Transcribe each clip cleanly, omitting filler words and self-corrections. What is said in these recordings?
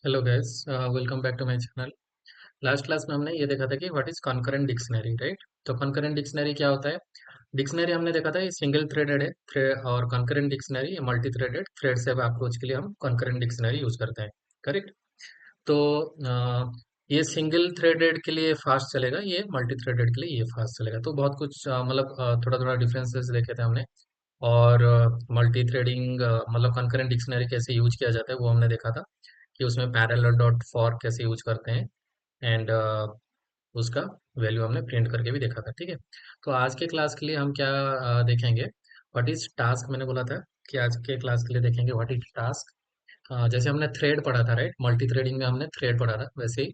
Hello guys, welcome back to my channel. Last class में हमने ये देखा था कि what is concurrent dictionary, right? तो कॉन्करेंट डिक्शनरी क्या होता है? डिक्शनरी हमने देखा था ये सिंगल थ्रेडेड है और concurrent dictionary multi threaded. Thread से अप्रोच के लिए हम कॉन्करेंट डिक्शनरी यूज करते हैं, करेक्ट? तो ये सिंगल थ्रेडेड के लिए फास्ट चलेगा, ये मल्टी थ्रेडेड के लिए ये फास्ट चलेगा। तो बहुत कुछ मतलब थोड़ा थोड़ा डिफरेंसेस देखे थे हमने। और मल्टी थ्रेडिंग मतलब कंकरेंट डिक्शनरी कैसे यूज किया जाता है वो हमने देखा था कि उसमें पैरेलल डॉट फॉर कैसे यूज करते हैं। एंड उसका वैल्यू हमने प्रिंट करके भी देखा था, ठीक है? तो आज के क्लास के लिए हम क्या देखेंगे? What is task. मैंने बोला था कि आज के क्लास के लिए देखेंगे व्हाट इज टास्क। जैसे हमने थ्रेड पढ़ा था, राइट? मल्टी थ्रेडिंग में हमने थ्रेड पढ़ा था, वैसे ही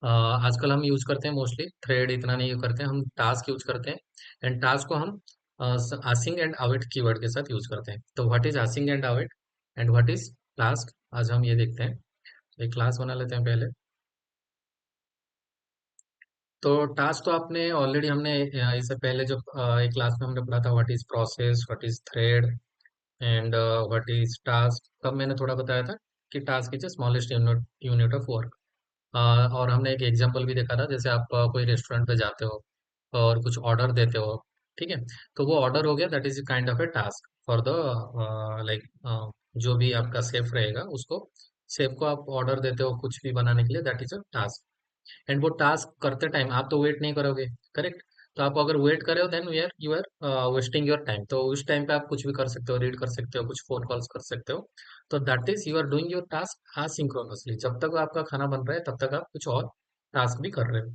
आजकल हम यूज करते हैं मोस्टली थ्रेड, इतना नहीं करते हैं, हम टास्क यूज करते हैं। एंड टास्क को हम आसिंग एंड अवेट कीवर्ड के साथ यूज करते हैं। तो what is asking and await and what is task, आज हम ये देखते हैं। एक क्लास बना लेते हैं पहले। तो टास्क तो आपने ऑलरेडी हमने इससे पहले जो एक क्लास में हमने पढ़ा था, what is process, what is thread and what is task. तब मैंने थोड़ा बताया था कि task is smallest unit unit of work. और हमने एक एग्जांपल भी देखा था, जैसे आप कोई रेस्टोरेंट पे जाते हो और कुछ ऑर्डर देते हो, ठीक है? तो वो ऑर्डर हो गया, that is kind of A task for the like जो भी आपका शेफ रहेगा उसको, शेफ को आप ऑर्डर देते हो कुछ भी बनाने के लिए, that is a task. And वो टास्क करते टाइम आप तो वेट नहीं करोगे, करेक्ट? तो आप अगर वेट करे हो then you are wasting your time. तो उस टाइम पे आप कुछ भी कर सकते हो, रीड कर सकते हो, कुछ फोन कॉल्स कर सकते हो। तो that is you are doing your task asynchronously. जब तक आपका खाना बन रहा है तब तक आप कुछ और टास्क भी कर रहे हो।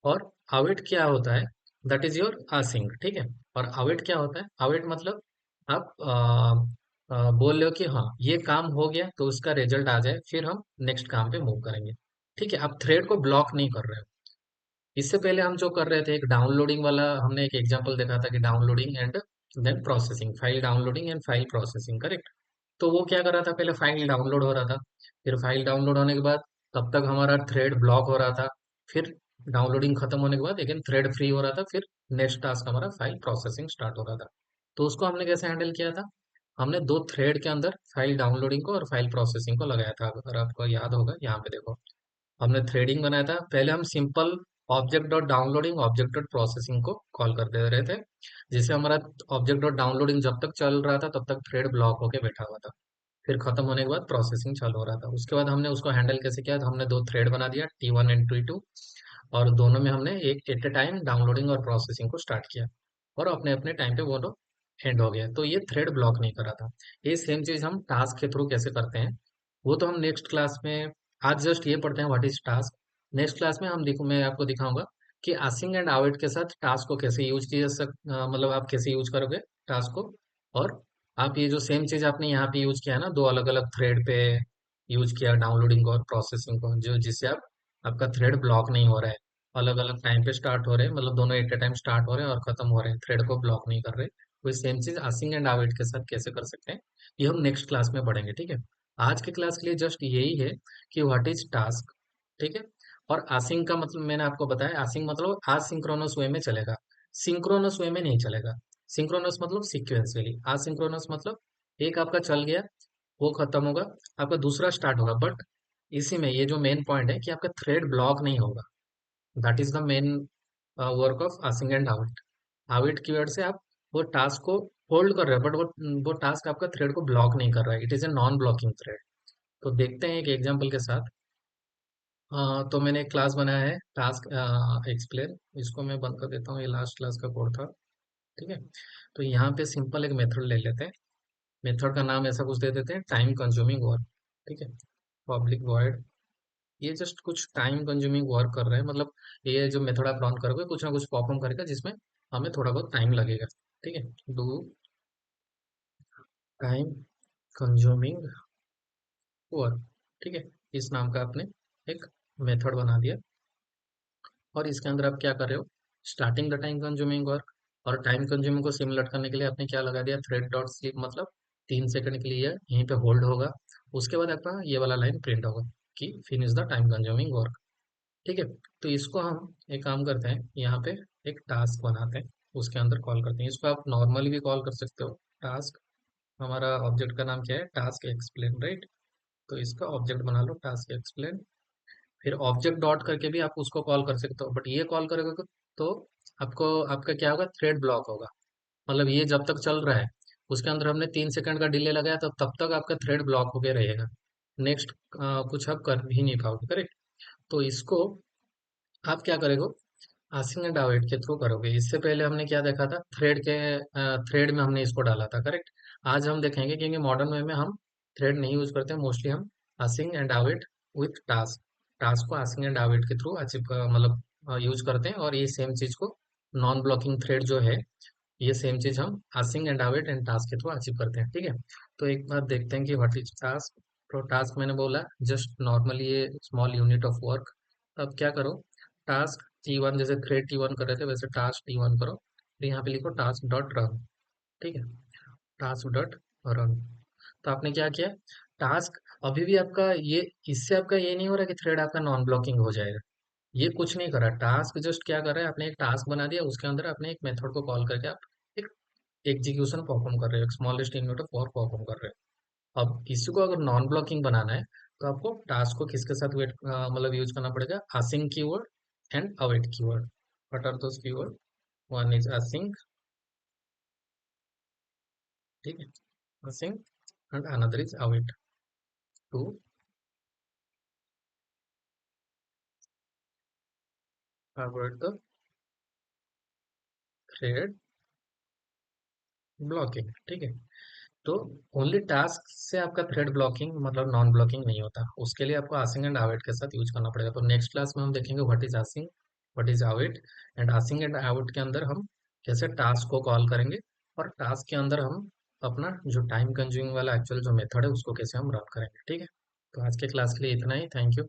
और अवेट क्या होता है? दैट इज योर आसिंक, ठीक है? और अवेट क्या होता है? अवेट मतलब आप बोल रहे हो कि हाँ ये काम हो गया तो उसका रिजल्ट आ जाए, फिर हम नेक्स्ट काम पे मूव करेंगे, ठीक है? आप थ्रेड को ब्लॉक नहीं कर रहे हो। इससे पहले हम जो कर रहे थे, एक डाउनलोडिंग वाला हमने एक एग्जांपल देखा था कि downloading and then processing, file downloading and file processing, correct? तो वो क्या कर रहा था, पहले फाइल डाउनलोड हो रहा था, फिर फाइल डाउनलोड होने के बाद तब तक हमारा थ्रेड ब्लॉक हो रहा था, फिर डाउनलोडिंग खत्म होने के बाद अगेन थ्रेड फ्री हो रहा था, फिर नेक्स्ट टास्क हमारा फाइल प्रोसेसिंग स्टार्ट हो रहा था। तो उसको हमने कैसे हैंडल किया था? हमने दो थ्रेड के अंदर फाइल डाउनलोडिंग को और फाइल प्रोसेसिंग को लगाया था। अगर आपको याद होगा, यहाँ पे देखो, हमने थ्रेडिंग बनाया था। पहले हम simple object dot downloading object dot processing को कॉल कर दे रहे थे, जिससे हमारा ऑब्जेक्ट डॉट डाउनलोडिंग जब तक चल रहा था तब तक थ्रेड ब्लॉक होके बैठा हुआ था, फिर खत्म होने के बाद प्रोसेसिंग चालू हो रहा था। उसके बाद हमने उसको हैंडल कैसे किया? तो हमने दो थ्रेड बना दिया, T1 एंड T2, और दोनों में हमने एक एट ए टाइम डाउनलोडिंग और प्रोसेसिंग को स्टार्ट किया, और अपने अपने टाइम पे वो लोग एंड हो गया। तो ये थ्रेड ब्लॉक नहीं कर रहा था। ये सेम चीज हम टास्क के थ्रू कैसे करते हैं वो तो हम नेक्स्ट क्लास में, आज जस्ट ये पढ़ते हैं what is task. Next class में मैं आपको दिखाऊंगा कि आसिंग एंड आवेट के साथ टास्क को कैसे यूज किया मतलब आप कैसे यूज करोगे टास्क को। और आप ये जो सेम चीज आपने यहाँ पे यूज किया है ना, दो अलग अलग थ्रेड पे यूज किया डाउनलोडिंग को और प्रोसेसिंग को, जो जिससे आप आपका थ्रेड ब्लॉक नहीं हो रहा है, अलग अलग टाइम पे स्टार्ट हो रहे हैं, मतलब दोनों एट ए टाइम स्टार्ट हो रहे हैं और खत्म हो रहे हैं, थ्रेड को ब्लॉक नहीं कर रहे। वही सेम चीज आसिंग एंड आवेट के साथ कैसे कर सकते हैं, ये हम नेक्स्ट क्लास में पढ़ेंगे, ठीक है? आज के क्लास के लिए जस्ट यही है कि व्हाट इज टास्क, ठीक है? और आसिंग का मतलब मैंने आपको बताया, आसिंग मतलब असिंक्रोनस वे में चलेगा, सिंक्रोनस वे में नहीं चलेगा। सिंक्रोनस मतलब सीक्वेंशियली, असिंक्रोनस मतलब एक आपका चल गया, वो खत्म होगा, आपका दूसरा स्टार्ट होगा, बट इसी में ये जो मेन पॉइंट है कि आपका थ्रेड ब्लॉक नहीं होगा। That is the main work of asking and out. Out keyword से आप वो टास्क को होल्ड कर रहे हो, बट वो टास्क आपका थ्रेड को ब्लॉक नहीं कर रहा है, it is a non blocking thread. तो देखते हैं एक एग्जांपल के साथ। तो मैंने एक क्लास बनाया है टास्क एक्सप्लेन, इसको मैं बंद कर देता हूँ, ये लास्ट क्लास का कोड था, ठीक है? तो यहाँ पे सिंपल एक मेथड ले लेते हैं। मेथड का नाम ऐसा कुछ दे देते हैं, टाइम कंज्यूमिंग वर्क, ठीक है? पब्लिक वॉइड, ये जस्ट कुछ टाइम कंज्यूमिंग वर्क कर रहे हैं, मतलब ये जो मेथड आप रन करोगे कुछ ना कुछ परफॉर्म करेगा जिसमें हमें थोड़ा बहुत टाइम लगेगा, ठीक है? डू टाइम कंज्यूमिंग वर्क, ठीक है? इस नाम का आपने एक मेथड बना दिया, और इसके अंदर आप क्या कर रहे हो? Starting the time consuming work, और टाइम कंज्यूमिंग को सिमुलेट करने के लिए आपने क्या लगा दिया? थ्रेड डॉट स्लीप, मतलब 3 सेकंड के लिए यहीं पे होल्ड होगा, उसके बाद आपका ये वाला लाइन प्रिंट होगा कि finish the time consuming work, ठीक है? तो इसको हम एक काम करते हैं, यहाँ पे एक टास्क बनाते हैं, उसके अंदर कॉल करते हैं। इसको आप नॉर्मली भी कॉल कर सकते हो, टास्क, हमारा ऑब्जेक्ट का नाम क्या है? Task explain, right? तो इसका ऑब्जेक्ट बना लो टास्क एक्सप्लेन। फिर ऑब्जेक्ट डॉट करके भी आप उसको कॉल कर सकते हो, बट ये कॉल करोगे तो आपको आपका क्या होगा, थ्रेड ब्लॉक होगा। मतलब ये जब तक चल रहा है उसके अंदर हमने 3 सेकंड का डिले लगाया तो तब तक आपका थ्रेड ब्लॉक होके रहेगा। नेक्स्ट कुछ आप कर ही नहीं पाओगे, करेक्ट। तो इसको आप क्या करेगो, आसिंग एंड अवॉइड के थ्रू करोगे। इससे पहले हमने क्या देखा था, थ्रेड में हमने इसको डाला था, करेक्ट। आज हम देखेंगे क्योंकि मॉडर्न वे में हम थ्रेड नहीं यूज करते, मोस्टली हम asking and avoid with task, task को आसिंग एंड अवॉइड के थ्रू अचीव मतलब यूज करते हैं। और ये सेम चीज को नॉन ब्लॉकिंग थ्रेड जो है, ये सेम चीज हम asking and avoid and task के थ्रू अचीव करते हैं, ठीक है। तो एक बार देखते हैं कि व्हाट इज टास्क। तो टास्क मैंने बोला जस्ट नॉर्मली ये स्मॉल यूनिट ऑफ वर्क। अब क्या करो, टास्क T1, जैसे थ्रेड T1 कर रहे थे वैसे टास्क T1 करो, फिर यहाँ पे लिखो टास्क डॉट रन, ठीक है। Task dot run. तो आपने क्या किया, टास्क अभी भी आपका ये, इससे आपका ये नहीं हो रहा कि थ्रेड आपका नॉन ब्लॉकिंग हो जाएगा। ये कुछ नहीं करा, टास्क जस्ट क्या कर रहा है, आपने एक टास्क बना दिया, उसके अंदर आपने एक मेथड को कॉल करके आप एक एग्जीक्यूशन परफॉर्म कर रहे हो, एक smallest unit of work perform कर रहे हो। अब इसी को अगर नॉन ब्लॉकिंग बनाना है तो आपको टास्क को किसके साथ वेट मतलब यूज करना पड़ेगा, async keyword and await keyword. What are those keyword, one is async, ठीक है, async, and another is await to avoid the thread blocking, ठीक है। तो ओनली टास्क से आपका थ्रेड ब्लॉकिंग मतलब नॉन ब्लॉकिंग नहीं होता, उसके लिए आपको आसिंग एंड अवॉइड के साथ यूज करना पड़ेगा। तो नेक्स्ट क्लास में हम देखेंगे what is asking, what is avoid, and asking and avoid के अंदर हम कैसे टास्क को कॉल करेंगे, और टास्क के अंदर हम अपना जो टाइम कंज्यूमिंग वाला एक्चुअल जो मेथड है उसको कैसे हम रन करेंगे, ठीक है। तो आज के क्लास के लिए इतना ही, थैंक यू।